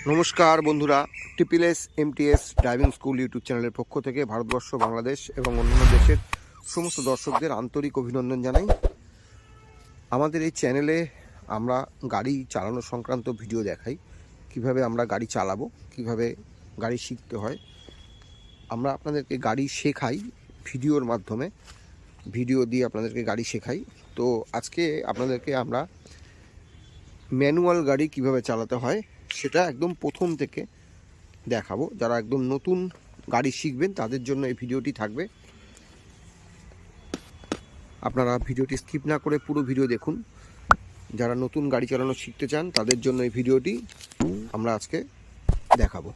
নমস্কার বন্ধুরা, TPS MTS driving school YouTube চ্যানেলের পক্ষ থেকে ভারতবর্ষ, বাংলাদেশ এবং অন্যান্য দেশের সমস্ত দর্শকদের আন্তরিক অভিনন্দন জানাই। আমাদের এই চ্যানেলে আমরা গাড়ি চালানো সংক্রান্ত ভিডিও দেখাই, কিভাবে আমরা গাড়ি চালাবো, কিভাবে গাড়ি শিখতে হয়। আমরা আপনাদেরকে গাড়ি শেখাই ভিডিওর মাধ্যমে, ভিডিও দিয়ে আপনাদেরকে গাড়ি শেখাই। তো আজকে আপনাদেরকে আমরা ম্যানুয়াল গাড়ি কিভাবে চালাতে হয় সেটা একদম প্রথম থেকে দেখাবো। যারা একদম নতুন গাড়ি শিখবেন তাদের জন্য এই ভিডিওটি থাকবে। আপনারা ভিডিওটি স্কিপ না করে পুরো ভিডিও দেখুন। যারা নতুন গাড়ি চালানো শিখতে চান তাদের জন্য এই ভিডিওটি আমরা আজকে দেখাবো।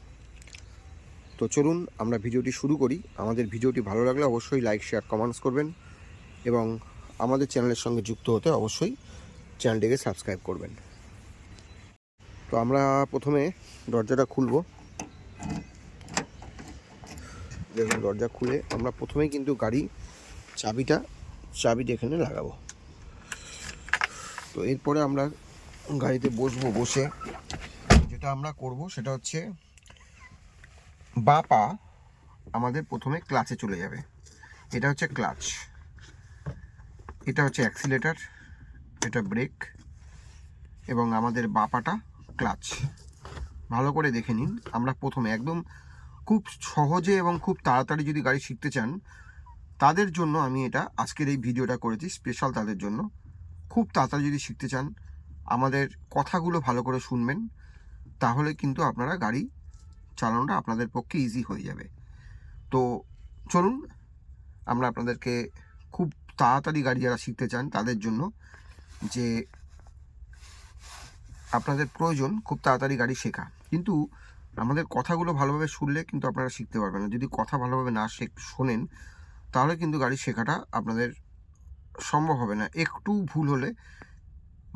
তো চলুন আমরা ভিডিওটি শুরু করি। আমাদের ভিডিওটি ভালো লাগলে অবশ্যই লাইক, শেয়ার, কমেন্টস করবেন এবং আমাদের চ্যানেলের সঙ্গে যুক্ত হতে অবশ্যই চ্যানেলটিকে সাবস্ক্রাইব করবেন। তো আমরা প্রথমে দরজাটা খুলবো। দেখুন, দরজা খুলে আমরা প্রথমেই কিন্তু গাড়ি চাবিটা এখানে লাগাবো। তো এরপরে আমরা গাড়িতে বসবো। বসে যেটা আমরা করব সেটা হচ্ছে বাঁ পা আমাদের প্রথমে ক্লাচে চলে যাবে। এটা হচ্ছে ক্লাচ, এটা হচ্ছে অ্যাক্সিলেটার, এটা ব্রেক এবং আমাদের বাঁ পাটা ক্লাচ। ভালো করে দেখে নিন। আমরা প্রথমে একদম খুব সহজে এবং খুব তাড়াতাড়ি যদি গাড়ি শিখতে চান তাদের জন্য আমি এটা আজকের এই ভিডিওটা করেছি স্পেশাল তাদের জন্য। খুব তাড়াতাড়ি যদি শিখতে চান আমাদের কথাগুলো ভালো করে শুনবেন, তাহলে কিন্তু আপনারা গাড়ি চালানোটা আপনাদের পক্ষে ইজি হয়ে যাবে। তো চলুন আমরা আপনাদেরকে খুব তাড়াতাড়ি গাড়ি যারা শিখতে চান তাদের জন্য, যে আপনাদের প্রয়োজন খুব তাড়াতাড়ি গাড়ি শেখা, কিন্তু আমাদের কথাগুলো ভালোভাবে শুনলে কিন্তু আপনারা শিখতে পারবেন না। যদি কথা ভালোভাবে না শোনেন তাহলে কিন্তু গাড়ি শেখাটা আপনাদের সম্ভব হবে না। একটু ভুল হলে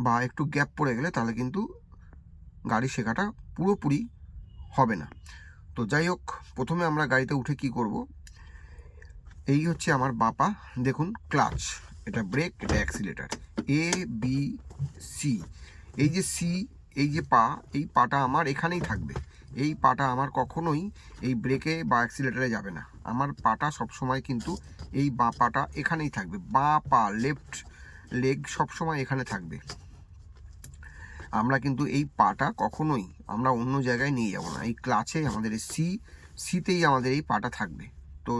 বা একটু গ্যাপ পড়ে গেলে তাহলে কিন্তু গাড়ি শেখাটা পুরোপুরি হবে না। তো যাই হোক, প্রথমে আমরা গাড়িতে উঠে কি করব, এই হচ্ছে আমার বাঁ পা। দেখুন, ক্লাচ, এটা ব্রেক, এটা অ্যাক্সিলেটার, এ বি সি। এই যে সি, এই যে পা, এই পাটা আমার এখানেই থাকবে। এই পাটা আমার কখনোই এই ব্রেকে বা অ্যাক্সিলেটারে যাবে না। আমার পাটা সবসময় কিন্তু এই বাঁ পাটা এখানেই থাকবে। বাঁ পা, লেফট লেগ সবসময় এখানে থাকবে। আমরা কিন্তু এই পাটা কখনোই আমরা অন্য জায়গায় নিয়ে যাব না। এই ক্লাচে আমাদের এই সিতেই আমাদের এই পাটা থাকবে। তো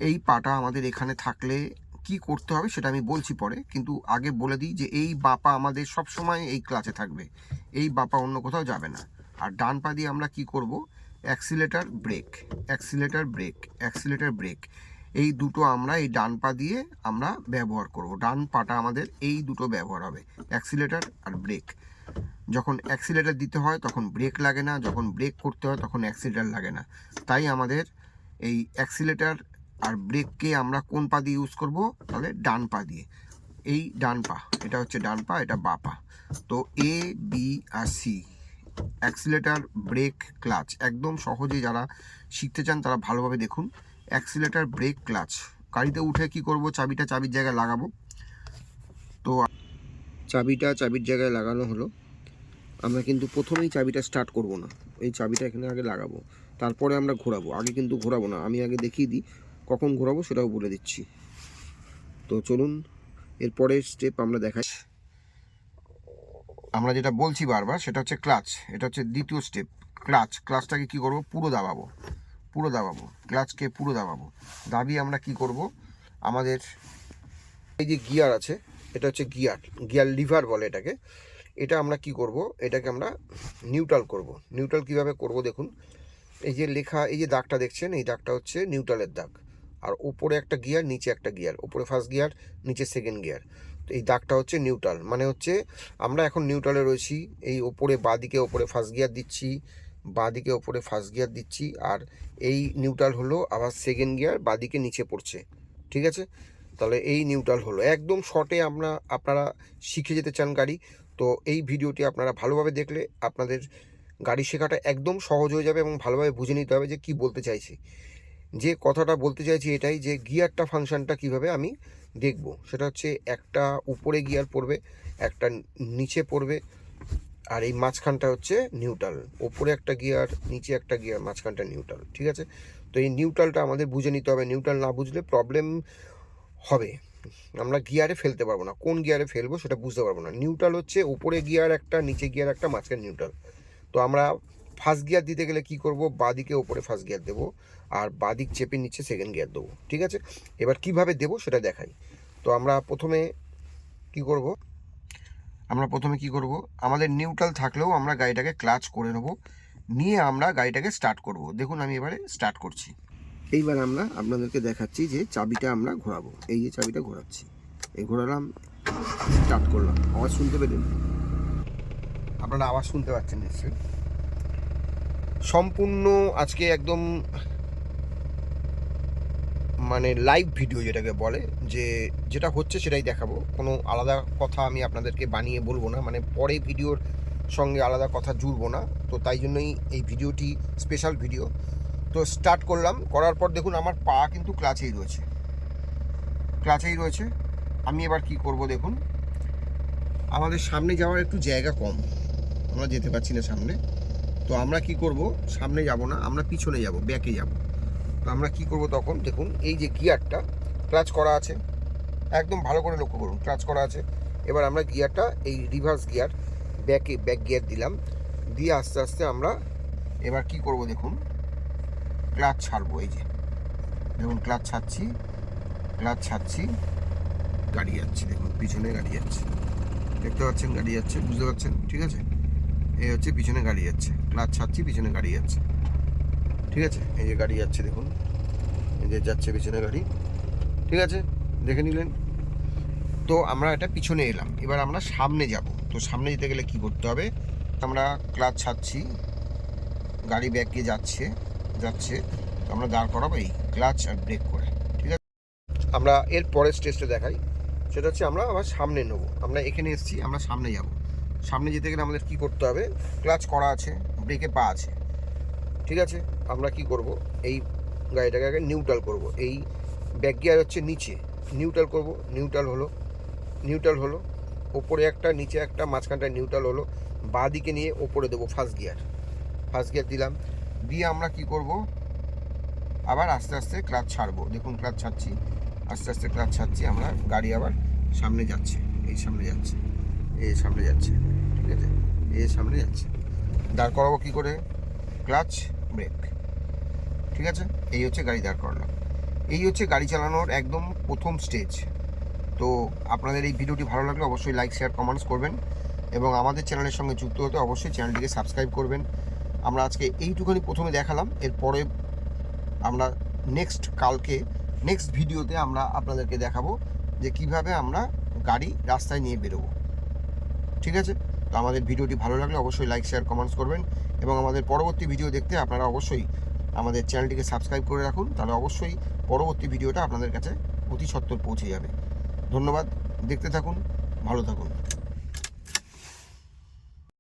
এই পাটা আমাদের এখানে থাকলে কি করতে হবে সেটা আমি বলছি পরে, কিন্তু আগে বলে দিই যে এই বাপা আমাদের সব সময় এই ক্লাচে থাকবে। এই বাপা অন্য কোথাও যাবে না। আর ডান পা দিয়ে আমরা কি করব, accelerator brake, accelerator brake, accelerator brake, এই দুটো আমরা এই ডান পা দিয়ে আমরা ব্যবহার করব। ডান পাটা আমাদের এই দুটো ব্যবহার হবে, অ্যাক্সিলেটার আর ব্রেক। যখন অ্যাক্সিলেটার দিতে হয় তখন ব্রেক লাগে না, যখন ব্রেক করতে হয় তখন অ্যাক্সিলেটার লাগে না। তাই আমাদের এই অ্যাক্সিলেটার আর ব্রেককে আমরা কোন পা দিয়ে ইউজ করব, তাহলে ডান পা দিয়ে। এই ডান পা, এটা হচ্ছে ডান পা, এটা বাঁ পা। তো A B R C, accelerator break clutch. একদম সহজে যারা শিখতে চান তারা ভালোভাবে দেখুন, অ্যাক্সিলেটার ব্রেক ক্লাচ। গাড়িতে উঠে কি করব, চাবিটা চাবির জায়গায় লাগাবো। তো চাবিটা চাবির জায়গায় লাগানো হলো। আমরা কিন্তু প্রথমেই চাবিটা স্টার্ট করব না, এই চাবিটা এখানে আগে লাগাবো, তারপরে আমরা ঘোরাবো। আগে কিন্তু ঘোরাবো না, আমি আগে দেখিয়ে দিই কখন ঘোরাবো সেটাও বলে দিচ্ছি। তো চলুন এরপরের স্টেপ আমরা দেখাই। আমরা যেটা বলছি বারবার সেটা হচ্ছে ক্লাচ, এটা হচ্ছে দ্বিতীয় স্টেপ। ক্লাচটাকে কি করব, পুরো দাবাবো, পুরো দাবাবো, ক্লাচকে পুরো দাবাবো। দাবিয়ে আমরা কি করব, আমাদের এই যে গিয়ার আছে, এটা হচ্ছে গিয়ার লিভার বলে এটাকে। এটা আমরা কি করব, এটাকে আমরা নিউট্রাল করব। নিউট্রাল কিভাবে করব দেখুন, এই যে লেখা, এই যে দাগটা দেখছেন, এই দাগটা হচ্ছে নিউট্রালের দাগ। আর উপরে একটা গিয়ার, নিচে একটা গিয়ার, উপরে ফার্স্ট গিয়ার, নিচে সেকেন্ড গিয়ার। তো এই দাগটা হচ্ছে নিউট্রাল, মানে হচ্ছে আমরা এখন নিউট্রালে রয়েছি। এই ওপরে বাঁদিকে ওপরে ফার্স্ট গিয়ার দিচ্ছি, বাঁদিকে ওপরে ফার্স্ট গিয়ার দিচ্ছি, আর এই নিউট্রাল হলো আবার সেকেন্ড গিয়ার, বাঁদিকে নিচে পড়ছে। ঠিক আছে, তাহলে এই নিউট্রাল হলো। একদম শর্টে আপনারা শিখে যেতে চান গাড়ি, তো এই ভিডিওটি আপনারা ভালোভাবে দেখলে আপনাদের গাড়ি শেখাটা একদম সহজ হয়ে যাবে এবং ভালোভাবে বুঝে নিতে হবে যে কি বলতে চাইছি। যে কথাটা বলতে চাইছি এটাই, যে গিয়ারটা ফাংশনটা কিভাবে আমি দেখব, সেটা হচ্ছে একটা উপরে গিয়ার পড়বে, একটা নিচে পড়বে, আর এই মাঝখানটা হচ্ছে নিউট্রাল, ওপরে একটা গিয়ার, নিচে একটা গিয়ার, মাঝখানটা নিউট্রাল। ঠিক আছে, তো এই নিউট্রালটা আমাদের বুঝে নিতে হবে। নিউট্রাল না বুঝলে প্রবলেম হবে, আমরা গিয়ারে ফেলতে পারবো না, কোন গিয়ারে ফেলবো সেটা বুঝতে পারবো না। নিউট্রাল হচ্ছে ওপরে গিয়ার একটা, নিচে গিয়ার একটা, মাঝখানে নিউট্রাল। তো আমরা ফার্স্ট গিয়ার দিতে গেলে কি করব, বাঁদিকে ওপরে ফার্স্ট গিয়ার দেবো, আর বাঁদিক চেপে নিচে সেকেন্ড গিয়ার দেবো। ঠিক আছে, এবার কিভাবে দেবো সেটা দেখাই। তো আমরা প্রথমে কি করব, আমাদের নিউট্রাল থাকলেও আমরা গাড়িটাকে ক্লাচ করে নেবো, নিয়ে আমরা গাড়িটাকে স্টার্ট করব। দেখুন আমি এবারে স্টার্ট করছি। এইবার আমরা আপনাদেরকে দেখাচ্ছি যে চাবিটা আমরা ঘোরাবো। এই যে চাবিটা ঘোরাচ্ছি, এই ঘোরালাম, স্টার্ট করলাম। আওয়াজ শুনতে পেলেন? আপনারা আওয়াজ শুনতে পাচ্ছেন নিশ্চয়ই। সম্পূর্ণ আজকে একদম মানে লাইভ ভিডিও যেটাকে বলে, যে যেটা হচ্ছে সেটাই দেখাবো, কোনো আলাদা কথা আমি আপনাদেরকে বানিয়ে বলবো না, মানে পরে ভিডিওর সঙ্গে আলাদা কথা জুড়বো না। তো তাই জন্যই এই ভিডিওটি স্পেশাল ভিডিও। তো স্টার্ট করলাম, করার পর দেখুন আমার পা কিন্তু ক্লাচেই রয়েছে। আমি এবার কি করব, দেখুন আমাদের সামনে যাওয়ার একটু জায়গা কম, আমরা যেতে পারছি না সামনে। তো আমরা কি করব, সামনে যাব না, আমরা পিছনে যাব, ব্যাকে যাব। তো আমরা কি করব তখন, দেখুন এই যে গিয়ারটা ক্লাচ করা আছে, একদম ভালো করে লক্ষ্য করুন, ক্লাচ করা আছে। এবার আমরা গিয়ারটা, এই রিভার্স গিয়ার, ব্যাক গিয়ার দিলাম, দিয়ে আস্তে আস্তে আমরা এবার কি করব, দেখুন ক্লাচ ছাড়বো। এই যে দেখুন ক্লাচ ছাড়ছি, গাড়ি যাচ্ছে, দেখুন পিছনে গাড়ি যাচ্ছে, দেখতে পাচ্ছেন গাড়ি যাচ্ছে, বুঝতে পারছেন? ঠিক আছে, এই হচ্ছে পিছনে গাড়ি যাচ্ছে, ক্লাচ ছাড়ছি, পিছনে গাড়ি যাচ্ছে। ঠিক আছে, এই যে গাড়ি যাচ্ছে, দেখুন এই যে যাচ্ছে পিছনে গাড়ি। ঠিক আছে, দেখে নিলেন। তো আমরা এটা পিছনে এলাম, এবার আমরা সামনে যাব। তো সামনে যেতে গেলে কি করতে হবে, আমরা ক্লাচ ছাড়ছি, গাড়ি ব্যাক গিয়ে যাচ্ছে, তো আমরা দাঁড় করাবো এই ক্লাচ আর ব্রেক করে। ঠিক আছে, আমরা এর পরের স্টেজটা দেখাই, সেটা হচ্ছে আমরা আবার সামনে নেবো। আমরা এখানে এসেছি, আমরা সামনে যাব। সামনে যেতে গেলে আমাদের কি করতে হবে, ক্লাচ করা আছে, ব্রেকে পা আছে। ঠিক আছে, আমরা কি করব, এই গাড়িটাকে আগে নিউট্রাল করব। এই ব্যাক গিয়ার হচ্ছে নিচে, নিউট্রাল করব, নিউট্রাল হলো, ওপরে একটা, নিচে একটা, মাঝখানটা নিউট্রাল হলো, বাঁ দিকে নিয়ে ওপরে দেবো ফার্স্ট গিয়ার দিলাম, দিয়ে আমরা কি করব, আবার আস্তে আস্তে ক্লাচ ছাড়বো। দেখুন ক্লাচ ছাড়ছি, আস্তে আস্তে ক্লাচ ছাড়ছি, আমরা গাড়ি আবার সামনে যাচ্ছে, এই সামনে যাচ্ছে, ঠিক আছে, এই সামনে যাচ্ছে। দাঁড় করাবো কি করে, ক্লাচ ব্রেক। ঠিক আছে, এই হচ্ছে গাড়ি দাঁড় করালাম। এই হচ্ছে গাড়ি চালানোর একদম প্রথম স্টেজ। তো আপনাদের এই ভিডিওটি ভালো লাগলে অবশ্যই লাইক, শেয়ার, কমেন্টস করবেন, এবং আমাদের চ্যানেলের সঙ্গে যুক্ত হতে অবশ্যই চ্যানেলটিকে সাবস্ক্রাইব করবেন। আমরা আজকে এইটুখানি প্রথমে দেখালাম, এরপরে আমরা নেক্সট ভিডিওতে আমরা আপনাদেরকে দেখাবো যে কিভাবে আমরা গাড়ি রাস্তায় নিয়ে বেরোবো। ঠিক আছে, তো আমাদের ভিডিওটি ভালো লাগলে অবশ্যই লাইক, শেয়ার, কমেন্টস করবেন, এবং আমাদের পরবর্তী ভিডিও দেখতে আপনারা অবশ্যই আমাদের চ্যানেলটিকে সাবস্ক্রাইব করে রাখুন, তাহলে অবশ্যই পরবর্তী ভিডিওটা আপনাদের কাছে অতি সত্বর পৌঁছে যাবে। ধন্যবাদ, দেখতে থাকুন, ভালো থাকুন।